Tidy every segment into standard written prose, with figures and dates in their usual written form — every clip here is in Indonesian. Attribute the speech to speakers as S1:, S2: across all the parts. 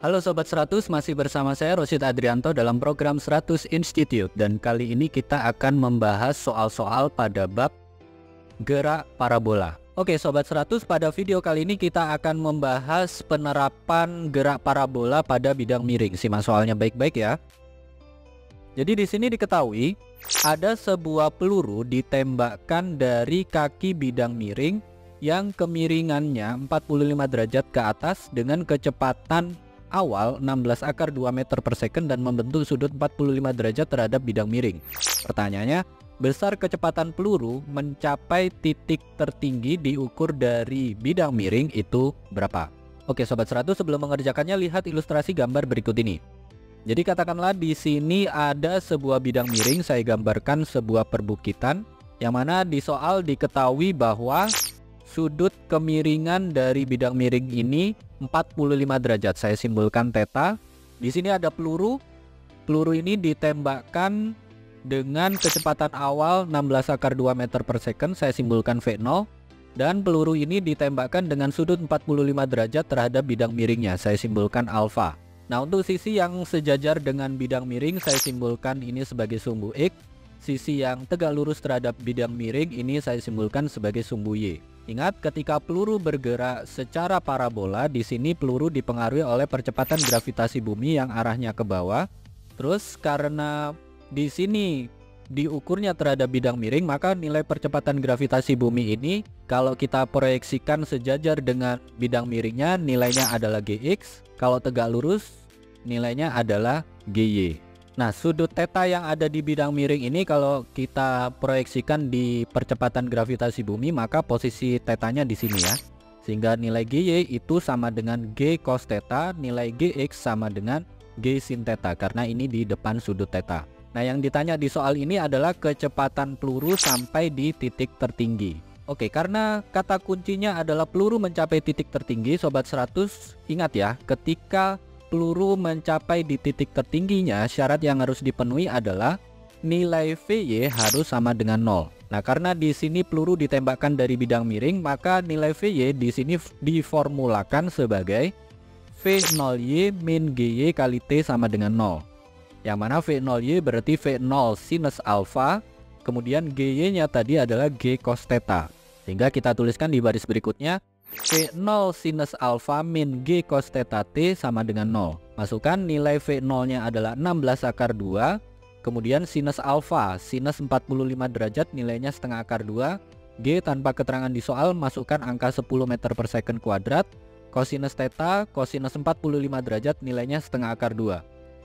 S1: Halo Sobat 100, masih bersama saya Rosid Adrianto dalam program 100 Institute. Dan kali ini kita akan membahas soal-soal pada bab gerak parabola. Oke Sobat 100, pada video kali ini kita akan membahas penerapan gerak parabola pada bidang miring. Simak soalnya baik-baik ya. Jadi di sini diketahui ada sebuah peluru ditembakkan dari kaki bidang miring yang kemiringannya 45 derajat ke atas dengan kecepatan awal 16 akar 2 meter per second dan membentuk sudut 45 derajat terhadap bidang miring. Pertanyaannya, besar kecepatan peluru mencapai titik tertinggi diukur dari bidang miring itu berapa? Oke Sobat 100, sebelum mengerjakannya lihat ilustrasi gambar berikut ini. Jadi katakanlah di sini ada sebuah bidang miring, saya gambarkan sebuah perbukitan yang mana di soal diketahui bahwa sudut kemiringan dari bidang miring ini 45 derajat. Saya simbolkan theta. Di sini ada peluru. Peluru ini ditembakkan dengan kecepatan awal 16 akar 2 meter per second. Saya simbolkan V0. Dan peluru ini ditembakkan dengan sudut 45 derajat terhadap bidang miringnya. Saya simbolkan alfa. Nah, untuk sisi yang sejajar dengan bidang miring, saya simbolkan ini sebagai sumbu X. Sisi yang tegak lurus terhadap bidang miring ini saya simbolkan sebagai sumbu Y. Ingat, ketika peluru bergerak secara parabola, di sini peluru dipengaruhi oleh percepatan gravitasi bumi yang arahnya ke bawah. Terus karena di sini diukurnya terhadap bidang miring, maka nilai percepatan gravitasi bumi ini kalau kita proyeksikan sejajar dengan bidang miringnya, nilainya adalah Gx. Kalau tegak lurus, nilainya adalah Gy. Nah, sudut theta yang ada di bidang miring ini kalau kita proyeksikan di percepatan gravitasi bumi, maka posisi tetanya di sini ya. Sehingga nilai Gy itu sama dengan G cos theta, nilai Gx sama dengan G sin theta karena ini di depan sudut theta. Nah, yang ditanya di soal ini adalah kecepatan peluru sampai di titik tertinggi. Oke, karena kata kuncinya adalah peluru mencapai titik tertinggi, Sobat 100, ingat ya, ketika peluru mencapai di titik tertingginya, syarat yang harus dipenuhi adalah nilai Vy harus sama dengan 0. Nah, karena di sini peluru ditembakkan dari bidang miring, maka nilai Vy di sini diformulakan sebagai V0y min Gy kali T sama dengan 0. Yang mana V0y berarti V0 sinus alfa, kemudian Gy-nya tadi adalah G cos theta. Sehingga kita tuliskan di baris berikutnya V0 sinus alfa min G cos theta T sama dengan 0. Masukkan nilai V0-nya adalah 16 akar 2. Kemudian sinus alfa, sinus 45 derajat nilainya setengah akar 2. G tanpa keterangan di soal, masukkan angka 10 meter per second kuadrat. Kosinus theta, kosinus 45 derajat nilainya setengah akar 2.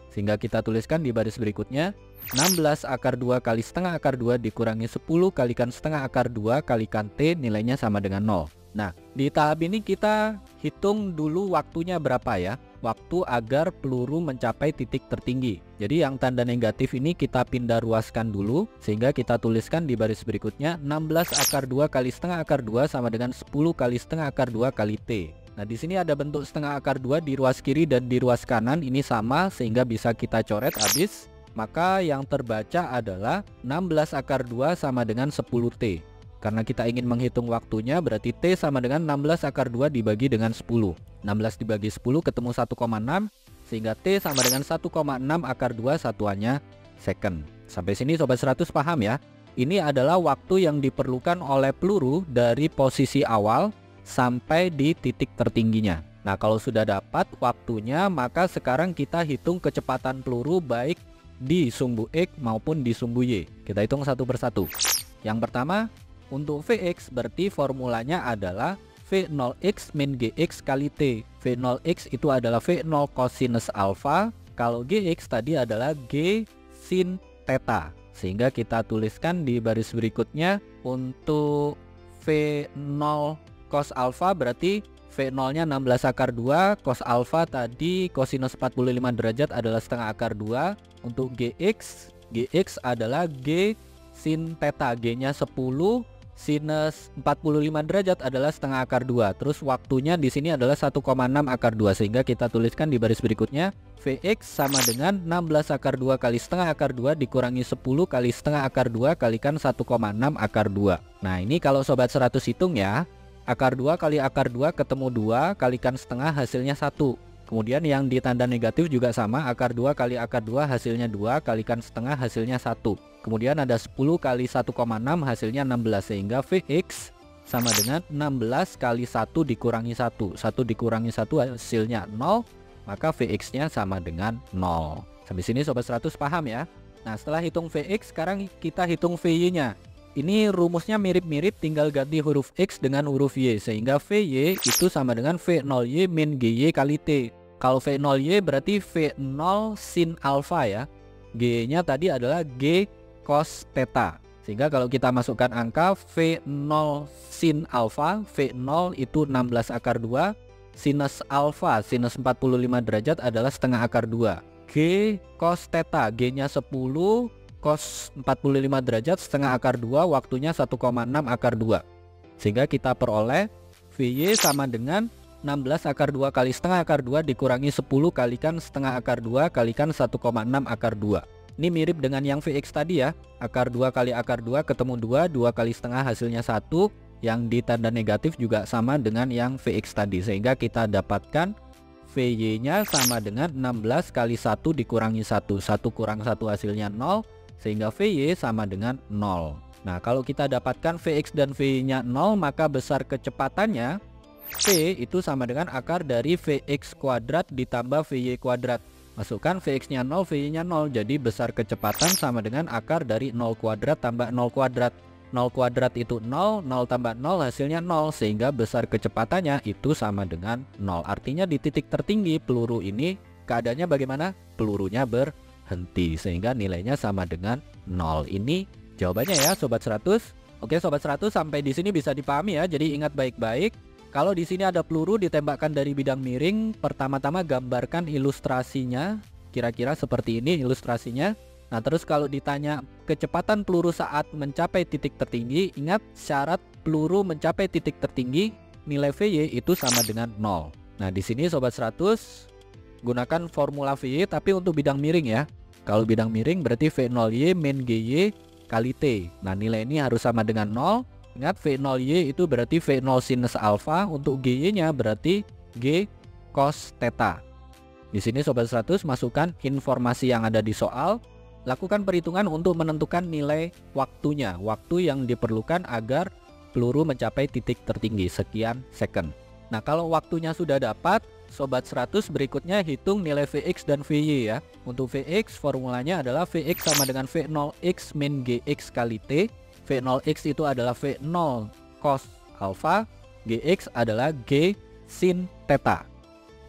S1: Sehingga kita tuliskan di baris berikutnya 16 akar 2 kali setengah akar 2 dikurangi 10 kalikan setengah akar 2 kalikan T nilainya sama dengan 0. Nah, di tahap ini kita hitung dulu waktunya berapa ya. Waktu agar peluru mencapai titik tertinggi. Jadi yang tanda negatif ini kita pindah ruaskan dulu. Sehingga kita tuliskan di baris berikutnya 16 akar 2 kali setengah akar 2 sama dengan 10 kali setengah akar 2 kali T. Nah, di sini ada bentuk setengah akar 2 di ruas kiri dan di ruas kanan ini sama sehingga bisa kita coret habis. Maka yang terbaca adalah 16 akar 2 sama dengan 10T. Karena kita ingin menghitung waktunya berarti T sama dengan 16 akar 2 dibagi dengan 10. 16 dibagi 10 ketemu 1,6 sehingga T sama dengan 1,6 akar 2 satuannya second. Sampai sini Sobat 100 paham ya? Ini adalah waktu yang diperlukan oleh peluru dari posisi awal sampai di titik tertingginya. Nah, kalau sudah dapat waktunya, maka sekarang kita hitung kecepatan peluru baik di sumbu X maupun di sumbu Y. Kita hitung satu persatu. Yang pertama, untuk Vx berarti formulanya adalah V0x min Gx kali T. V0x itu adalah V0 cosinus alpha, kalau Gx tadi adalah G sin theta. Sehingga kita tuliskan di baris berikutnya untuk V0 cos alpha berarti V0 nya 16 akar 2, cos alpha tadi cosinus 45 derajat adalah setengah akar 2. Untuk Gx, Gx adalah G sin theta, G nya 10, sinus 45 derajat adalah setengah akar 2. Terus waktunya di sini adalah 1,6 akar 2 sehingga kita tuliskan di baris berikutnya Vx sama dengan 16 akar 2 kali setengah akar 2 dikurangi 10 kali setengah akar 2 kalikan 1,6 akar 2. Nah, ini kalau Sobat 100 hitung ya. Akar 2 kali akar 2 ketemu 2 kalikan setengah hasilnya 1. Kemudian yang di tanda negatif juga sama, akar 2 kali akar 2 hasilnya 2, kalikan setengah hasilnya 1. Kemudian ada 10 kali 1,6 hasilnya 16, sehingga Vx sama dengan 16 kali 1 dikurangi 1. 1 dikurangi 1 hasilnya 0, maka Vx nya sama dengan 0. Sampai sini Sobat 100 paham ya? Nah, setelah hitung Vx, sekarang kita hitung Vy nya. Ini rumusnya mirip-mirip, tinggal ganti huruf X dengan huruf Y, sehingga Vy itu sama dengan V0Y min GY kali T. Kalau V0Y berarti V0 sin alfa ya. G nya tadi adalah G cos theta. Sehingga kalau kita masukkan angka V0 sin alfa, V0 itu 16 akar 2, sinus alfa, sinus 45 derajat adalah setengah akar 2. G cos theta, G nya 10, cos 45 derajat setengah akar 2, waktunya 1,6 akar 2. Sehingga kita peroleh Vy sama dengan 16 akar 2 kali setengah akar 2 dikurangi 10 kalikan setengah akar 2 kalikan 1,6 akar 2. Ini mirip dengan yang Vx tadi ya. Akar 2 kali akar 2 ketemu 2, 2 kali setengah hasilnya 1. Yang di tanda negatif juga sama dengan yang Vx tadi. Sehingga kita dapatkan Vy nya sama dengan 16 kali 1 dikurangi 1. 1 kurang 1 hasilnya 0. Sehingga Vy sama dengan 0. Nah, kalau kita dapatkan Vx dan Vy nya 0, maka besar kecepatannya V itu sama dengan akar dari Vx kuadrat ditambah Vy kuadrat. Masukkan Vx nya 0, Vy nya 0. Jadi besar kecepatan sama dengan akar dari 0 kuadrat tambah 0 kuadrat. 0 kuadrat itu 0, 0 tambah 0 hasilnya 0. Sehingga besar kecepatannya itu sama dengan 0. Artinya di titik tertinggi peluru ini keadaannya bagaimana? Pelurunya berhenti, sehingga nilainya sama dengan 0. Ini jawabannya ya Sobat 100. Oke Sobat 100, sampai di sini bisa dipahami ya. Jadi ingat baik-baik, kalau di sini ada peluru ditembakkan dari bidang miring, pertama-tama gambarkan ilustrasinya, kira-kira seperti ini ilustrasinya. Nah, terus kalau ditanya kecepatan peluru saat mencapai titik tertinggi, ingat syarat peluru mencapai titik tertinggi, nilai Vy itu sama dengan 0. Nah, di sini Sobat 100 gunakan formula Vy tapi untuk bidang miring ya. Kalau bidang miring berarti V0Y min GY kali T. Nah, nilai ini harus sama dengan 0. Ingat V0Y itu berarti V0 sinus alfa, untuk GY nya berarti G cos theta. Di sini Sobat 100 masukkan informasi yang ada di soal. Lakukan perhitungan untuk menentukan nilai waktunya, waktu yang diperlukan agar peluru mencapai titik tertinggi, sekian second. Nah, kalau waktunya sudah dapat, Sobat 100 berikutnya hitung nilai Vx dan Vy ya. Untuk Vx formulanya adalah Vx sama dengan V0x min Gx kali T. V0x itu adalah V0 cos alpha, Gx adalah G sin theta.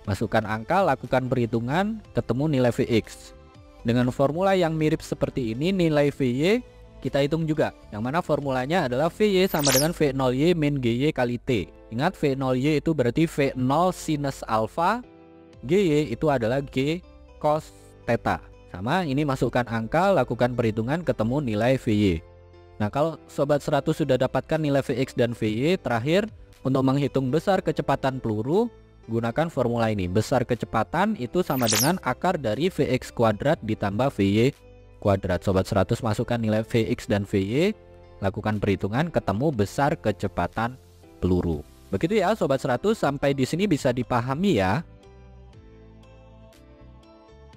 S1: Masukkan angka, lakukan perhitungan, ketemu nilai Vx. Dengan formula yang mirip seperti ini, nilai Vy kita hitung juga. Yang mana formulanya adalah Vy sama dengan V0Y min GY kali T. Ingat V0Y itu berarti V0 sinus alpha, GY itu adalah G cos theta. Sama, ini masukkan angka, lakukan perhitungan, ketemu nilai Vy. Nah, kalau Sobat 100 sudah dapatkan nilai Vx dan Vy, terakhir untuk menghitung besar kecepatan peluru, gunakan formula ini. Besar kecepatan itu sama dengan akar dari Vx kuadrat ditambah Vy kuadrat. Sobat 100 masukkan nilai Vx dan Vy, lakukan perhitungan, ketemu besar kecepatan peluru. Begitu ya Sobat 100, sampai di sini bisa dipahami ya.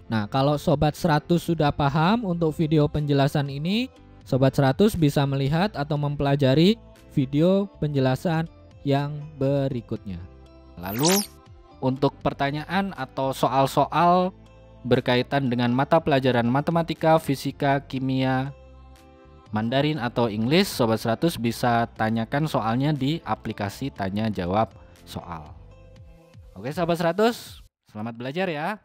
S2: Nah, kalau Sobat 100 sudah paham untuk video penjelasan ini, Sobat 100 bisa melihat atau mempelajari video penjelasan yang berikutnya.
S1: Lalu untuk pertanyaan atau soal-soal berkaitan dengan mata pelajaran matematika, fisika, kimia, Mandarin atau Inggris, Sobat 100 bisa tanyakan soalnya di aplikasi tanya jawab soal. Oke Sobat 100, selamat belajar ya.